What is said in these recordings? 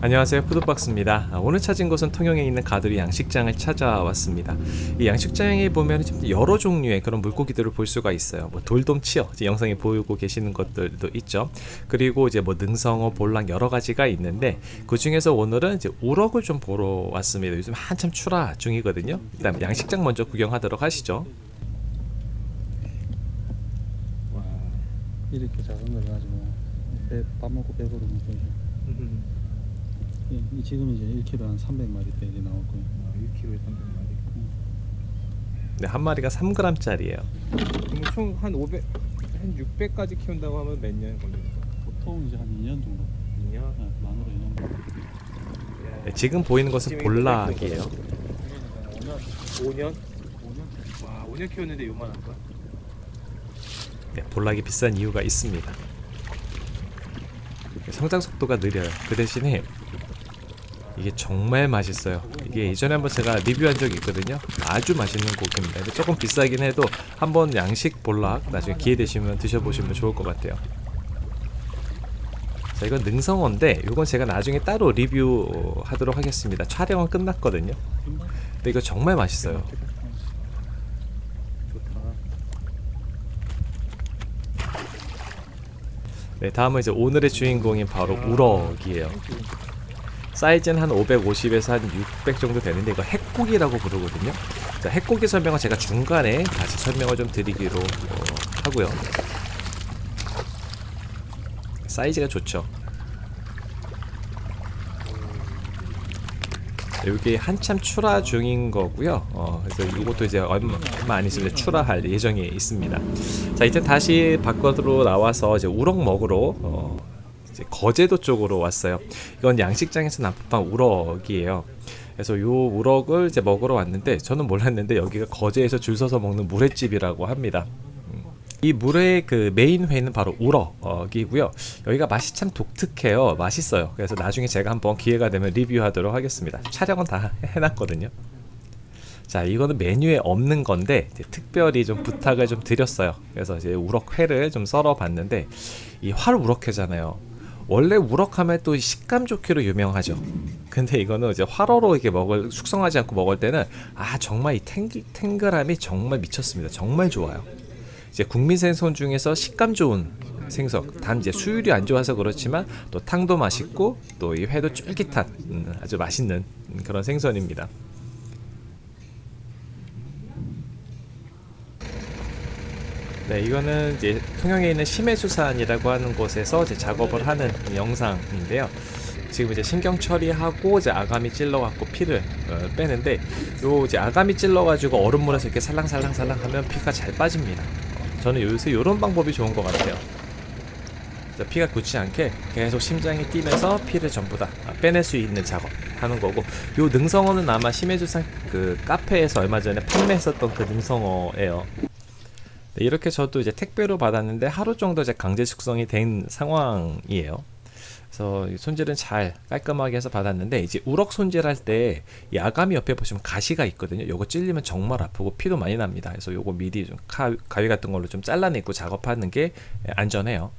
안녕하세요, 푸드박스입니다. 오늘 찾은 곳은 통영에 있는 가두리 양식장을 찾아왔습니다. 이 양식장에 보면 여러 종류의 그런 물고기들을 볼 수가 있어요. 뭐 돌돔치어, 이제 영상에 보이고 계시는 것들도 있죠. 그리고 이제 뭐 능성어, 볼락 여러 가지가 있는데 그 중에서 오늘은 이제 우럭을 좀 보러 왔습니다. 요즘 한참 출하 중이거든요. 일단 양식장 먼저 구경하도록 하시죠. 와, 이렇게 작은 걸 가지고 밥 먹고 배부르면 되죠. 이 지금 이제 1kg 한 300마리대 이제 나왔고요. 1kg에 300마리. 네, 한 마리가 3g짜리예요. 그럼 총 한 500, 한 600까지 키운다고 하면 몇 년 걸립니까? 보통 이제 한 2년 정도. 2년? 만으로 2년 정도. 네, 지금 보이는 것은 볼락이에요. 5년? 5년? 와, 5년 키웠는데 요만할까? 네, 볼락이 비싼 이유가 있습니다. 성장 속도가 느려요. 그 대신에 이게 정말 맛있어요. 이게 예전에 한번 제가 리뷰한 적이 있거든요. 아주 맛있는 고기입니다. 조금 비싸긴 해도 한번 양식 볼락 나중에 기회 되시면 드셔보시면 좋을 것 같아요. 자, 이건 능성어인데 이건 제가 나중에 따로 리뷰하도록 하겠습니다. 촬영은 끝났거든요. 근데 이거 정말 맛있어요. 좋다. 네, 다음은 이제 오늘의 주인공인 바로 우럭이에요. 사이즈는 한 550에서 한 600 정도 되는데 이거 핵고기라고 부르거든요. 자, 핵고기 설명은 제가 중간에 다시 설명을 좀 드리기로 하고요. 사이즈가 좋죠. 여기 한참 출하 중인 거고요. 그래서 이것도 이제 얼마 안 있으면 출하할 예정이 있습니다. 자, 이제 다시 밖으로 나와서 이제 우럭 먹으러 이제 거제도 쪽으로 왔어요. 이건 양식장에서 납품한 우럭이에요. 그래서 요 우럭을 이제 먹으러 왔는데 저는 몰랐는데 여기가 거제에서 줄 서서 먹는 물회집이라고 합니다. 이 물회의 그 메인 회는 바로 우럭이고요. 여기가 맛이 참 독특해요. 맛있어요. 그래서 나중에 제가 한번 기회가 되면 리뷰하도록 하겠습니다. 촬영은 다 해놨거든요. 자, 이거는 메뉴에 없는 건데 특별히 좀 부탁을 좀 드렸어요. 그래서 이제 우럭회를 좀 썰어 봤는데 이 활 우럭회잖아요. 원래 우럭하면 또 식감 좋기로 유명하죠. 근데 이거는 이제 활어로 이렇게 숙성하지 않고 먹을 때는 정말 이 탱글함이 정말 미쳤습니다. 정말 좋아요. 이제 국민 생선 중에서 식감 좋은 생선, 단 이제 수율이 안 좋아서 그렇지만 또 탕도 맛있고 또 이 회도 쫄깃한 아주 맛있는 그런 생선입니다. 네, 이거는 이제 통영에 있는 심해수산이라고 하는 곳에서 이제 작업을 하는 영상인데요. 지금 이제 신경 처리하고 이제 아가미 찔러갖고 피를 빼는데 요 이제 아가미 찔러가지고 얼음물에서 이렇게 살랑살랑살랑 하면 피가 잘 빠집니다. 저는 요새 이런 방법이 좋은 것 같아요. 피가 굳지 않게 계속 심장이 뛰면서 피를 전부 다 빼낼 수 있는 작업 하는 거고, 요 능성어는 아마 심해수산 그 카페에서 얼마 전에 판매했었던 그 능성어예요. 네, 이렇게 저도 이제 택배로 받았는데 하루 정도 이제 강제 숙성이 된 상황이에요. 그래서 손질은 잘 깔끔하게 해서 받았는데 이제 우럭 손질할 때 이 아가미 옆에 보시면 가시가 있거든요. 요거 찔리면 정말 아프고 피도 많이 납니다. 그래서 요거 미리 좀 가위 같은 걸로 좀 잘라내고 작업하는 게 안전해요.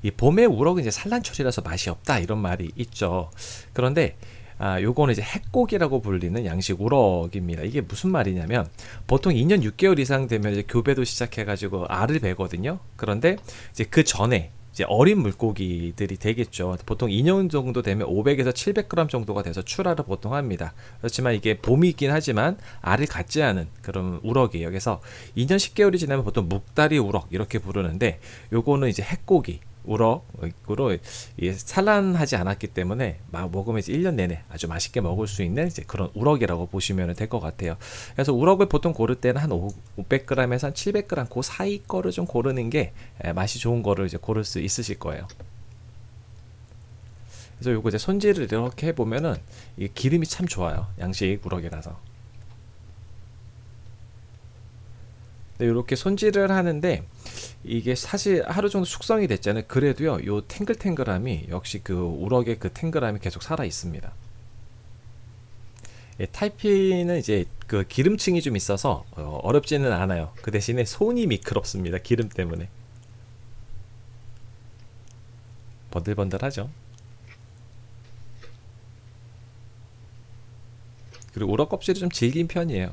이 봄에 우럭은 이제 산란철이라서 맛이 없다 이런 말이 있죠. 그런데 요거는 이제 핵고기라고 불리는 양식 우럭입니다. 이게 무슨 말이냐면 보통 2년 6개월 이상 되면 이제 교배도 시작해가지고 알을 배거든요. 그런데 이제 그 전에 이제 어린 물고기들이 되겠죠. 보통 2년 정도 되면 500에서 700g 정도가 돼서 출하를 보통 합니다. 그렇지만 이게 봄이긴 하지만 알을 갖지 않은 그런 우럭이에요. 그래서 2년 10개월이 지나면 보통 묵다리 우럭 이렇게 부르는데 요거는 이제 핵고기 우럭으로 산란하지 않았기 때문에 먹으면 이제 1년 내내 아주 맛있게 먹을 수 있는 이제 그런 우럭이라고 보시면 될 것 같아요. 그래서 우럭을 보통 고를 때는 한 500g에서 한 700g 그 사이 거를 좀 고르는 게 맛이 좋은 거를 이제 고를 수 있으실 거예요. 그래서 요거 이제 손질을 이렇게 해보면은 이게 기름이 참 좋아요. 양식 우럭이라서. 네, 이렇게 손질을 하는데 이게 사실 하루 정도 숙성이 됐잖아요. 그래도요, 요 탱글탱글함이 역시 그 우럭의 그 탱글함이 계속 살아 있습니다. 탈피는 이제 그 기름층이 좀 있어서 어렵지는 않아요. 그 대신에 손이 미끄럽습니다. 기름 때문에 번들번들하죠. 그리고 우럭 껍질이 좀 질긴 편이에요.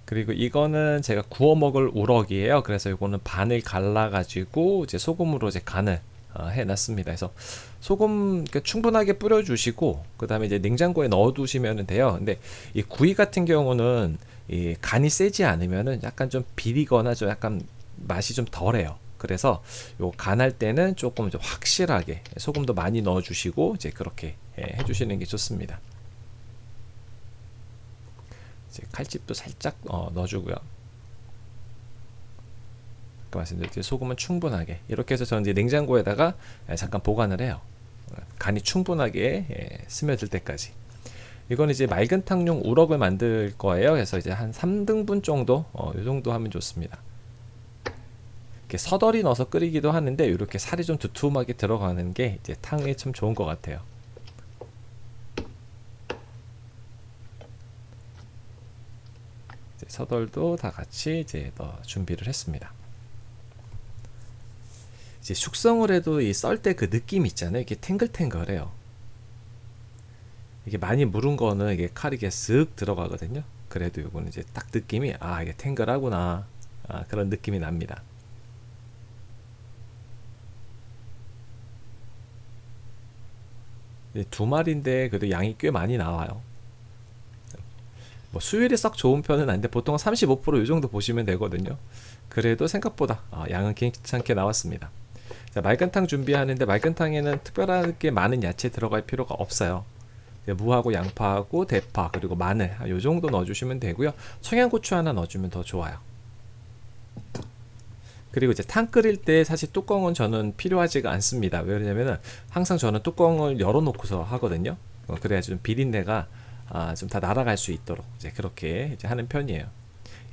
그리고 이거는 제가 구워 먹을 우럭이에요. 그래서 이거는 반을 갈라 가지고 이제 소금으로 이제 간을 해놨습니다. 그래서 소금 충분하게 뿌려주시고 그 다음에 이제 냉장고에 넣어두시면 돼요. 근데 이 구이 같은 경우는 이 간이 세지 않으면은 약간 좀 비리거나 좀 약간 맛이 좀 덜해요. 그래서 요 간할 때는 조금 좀 확실하게 소금도 많이 넣어주시고 이제 그렇게 해주시는 게 좋습니다. 이제 칼집도 살짝 넣어주고요. 아까 말씀드렸듯이 소금은 충분하게 이렇게 해서 저는 이제 냉장고에다가 잠깐 보관을 해요. 간이 충분하게 스며들 때까지. 이건 이제 맑은 탕용 우럭을 만들 거예요. 그래서 이제 한 3등분 정도 이 정도 하면 좋습니다. 이렇게 서덜이 넣어서 끓이기도 하는데 이렇게 살이 좀 두툼하게 들어가는 게 이제 탕에 참 좋은 것 같아요. 이제 서덜도 다 같이 이제 준비를 했습니다. 이제 숙성을 해도 이 썰 때 그 느낌 있잖아요. 이게 탱글탱글해요. 이게 많이 무른 거는 이게 칼이 이게 쓱 들어가거든요. 그래도 이거는 이제 딱 느낌이 이게 탱글하구나 그런 느낌이 납니다. 두 마리인데 그래도 양이 꽤 많이 나와요. 뭐 수율이 썩 좋은 편은 아닌데 보통 35% 이 정도 보시면 되거든요. 그래도 생각보다 양은 괜찮게 나왔습니다. 자, 맑은탕 준비하는데 맑은탕에는 특별하게 많은 야채 들어갈 필요가 없어요. 무하고 양파하고 대파 그리고 마늘 요 정도 넣어주시면 되고요. 청양고추 하나 넣어주면 더 좋아요. 그리고 이제 탕 끓일 때 사실 뚜껑은 저는 필요하지가 않습니다. 왜냐면은 항상 저는 뚜껑을 열어놓고서 하거든요. 그래야지 좀 비린내가 좀 다 날아갈 수 있도록 이제 그렇게 이제 하는 편이에요.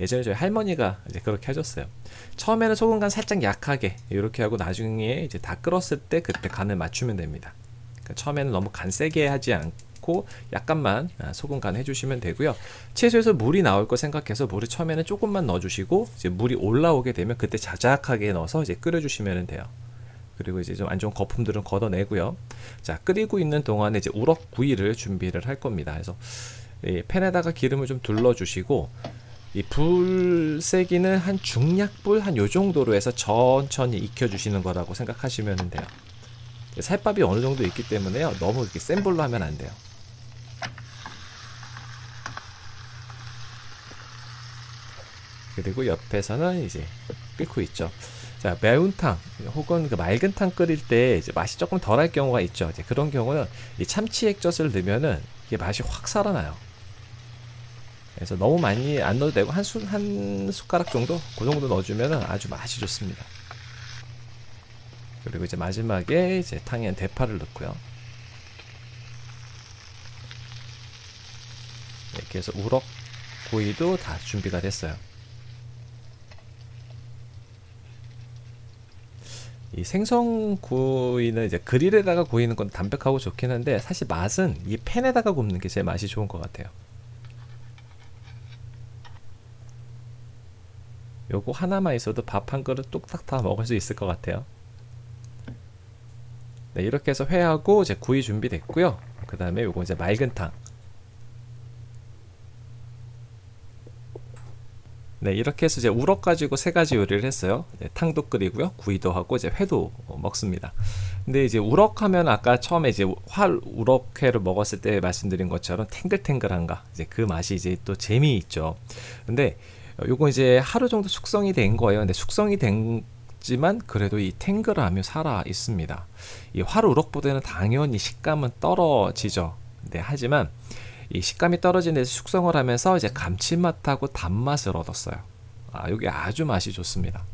예전에 저희 할머니가 이제 그렇게 하셨어요. 처음에는 소금 간 살짝 약하게 이렇게 하고 나중에 이제 다 끓었을 때 그때 간을 맞추면 됩니다. 그러니까 처음에는 너무 간 세게 하지 않고 약간만 소금 간 해주시면 되고요. 채소에서 물이 나올 거 생각해서 물을 처음에는 조금만 넣어주시고 이제 물이 올라오게 되면 그때 자작하게 넣어서 이제 끓여주시면 돼요. 그리고 이제 좀 안 좋은 거품들은 걷어내고요. 자, 끓이고 있는 동안에 이제 우럭 구이를 준비를 할 겁니다. 그래서 이 팬에다가 기름을 좀 둘러주시고 이 불 세기는 한 중약불 한 요 정도로 해서 천천히 익혀주시는 거라고 생각하시면 돼요. 살밥이 어느 정도 있기 때문에요. 너무 이렇게 센 불로 하면 안 돼요. 그리고 옆에서는 이제 끓고 있죠. 자, 매운탕 혹은 그 맑은탕 끓일 때 이제 맛이 조금 덜할 경우가 있죠. 이제 그런 경우는 이 참치 액젓을 넣으면은 이게 맛이 확 살아나요. 그래서 너무 많이 안 넣어도 되고 한 숟가락 정도 그 정도 넣어주면은 아주 맛이 좋습니다. 그리고 이제 마지막에 이제 탕에는 대파를 넣고요. 이렇게 해서 우럭 구이도 다 준비가 됐어요. 이 생선 구이는 이제 그릴에다가 구이는 건 담백하고 좋긴 한데 사실 맛은 이 팬에다가 굽는 게 제일 맛이 좋은 것 같아요. 요거 하나만 있어도 밥 한 그릇 뚝딱 다 먹을 수 있을 것 같아요. 네, 이렇게 해서 회하고 이제 구이 준비됐고요. 그 다음에 요거 이제 맑은탕. 네, 이렇게 해서 이제 우럭 가지고 세 가지 요리를 했어요. 탕도 끓이고요, 구이도 하고 이제 회도 먹습니다. 근데 이제 우럭 하면 아까 처음에 이제 우럭회를 먹었을 때 말씀드린 것처럼 탱글탱글한가, 이제 그 맛이 이제 또 재미있죠. 근데 요거 이제 하루 정도 숙성이 된 거예요. 근데 숙성이 됐지만 그래도 이 탱글함이 살아 있습니다. 이 우럭보다는 당연히 식감은 떨어지죠. 네, 하지만 이 식감이 떨어진 데서 숙성을 하면서 이제 감칠맛하고 단맛을 얻었어요. 이게 아주 맛이 좋습니다.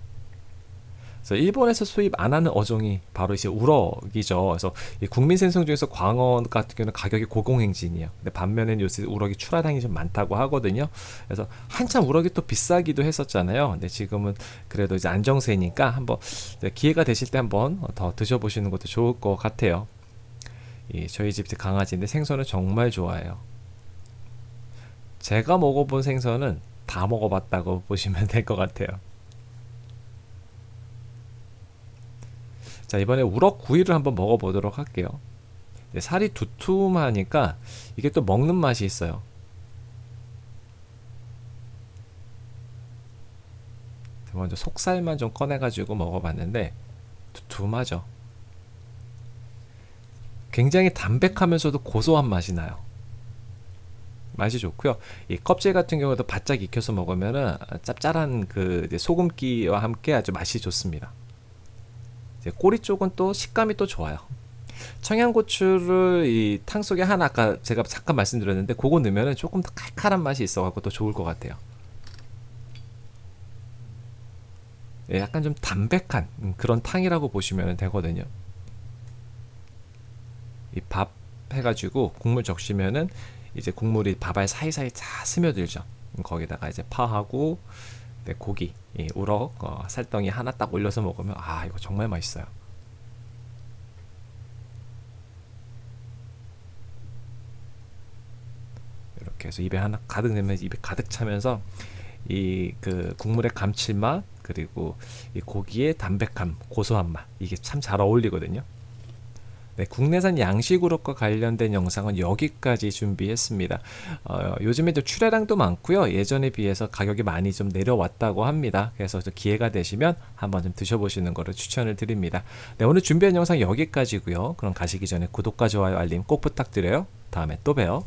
그래서 일본에서 수입 안 하는 어종이 바로 이제 우럭이죠. 그래서 이 국민 생선 중에서 광어 같은 경우는 가격이 고공행진이에요. 근데 반면에 요새 우럭이 출하량이 좀 많다고 하거든요. 그래서 한참 우럭이 또 비싸기도 했었잖아요. 근데 지금은 그래도 이제 안정세니까 한번 기회가 되실 때 한번 더 드셔보시는 것도 좋을 것 같아요. 저희 집 강아지인데 생선을 정말 좋아해요. 제가 먹어본 생선은 다 먹어봤다고 보시면 될 것 같아요. 자, 이번에 우럭 구이를 한번 먹어보도록 할게요. 살이 두툼하니까 이게 또 먹는 맛이 있어요. 먼저 속살만 좀 꺼내가지고 먹어봤는데 두툼하죠. 굉장히 담백하면서도 고소한 맛이 나요. 맛이 좋고요. 이 껍질 같은 경우도 바짝 익혀서 먹으면은 짭짤한 그 이제 소금기와 함께 아주 맛이 좋습니다. 이제 꼬리 쪽은 또 식감이 또 좋아요. 청양고추를 이 탕 속에 하나 아까 제가 잠깐 말씀드렸는데 그거 넣으면은 조금 더 칼칼한 맛이 있어갖고 또 좋을 것 같아요. 예, 약간 좀 담백한 그런 탕이라고 보시면 되거든요. 이 밥 해가지고 국물 적시면은 이제 국물이 밥알 사이사이 다 스며들죠. 거기다가 이제 파하고 네, 고기, 이 우럭, 살덩이 하나 딱 올려서 먹으면 아 이거 정말 맛있어요. 이렇게 해서 입에 하나 가득 넣으면 입에 가득 차면서 이 그 국물의 감칠맛 그리고 이 고기의 담백함, 고소한 맛 이게 참 잘 어울리거든요. 네, 국내산 양식 우럭과 관련된 영상은 여기까지 준비했습니다. 요즘에 좀 출하량도 많고요. 예전에 비해서 가격이 많이 좀 내려왔다고 합니다. 그래서 기회가 되시면 한번 좀 드셔보시는 거를 추천을 드립니다. 네, 오늘 준비한 영상 여기까지고요. 그럼 가시기 전에 구독과 좋아요, 알림 꼭 부탁드려요. 다음에 또 봬요.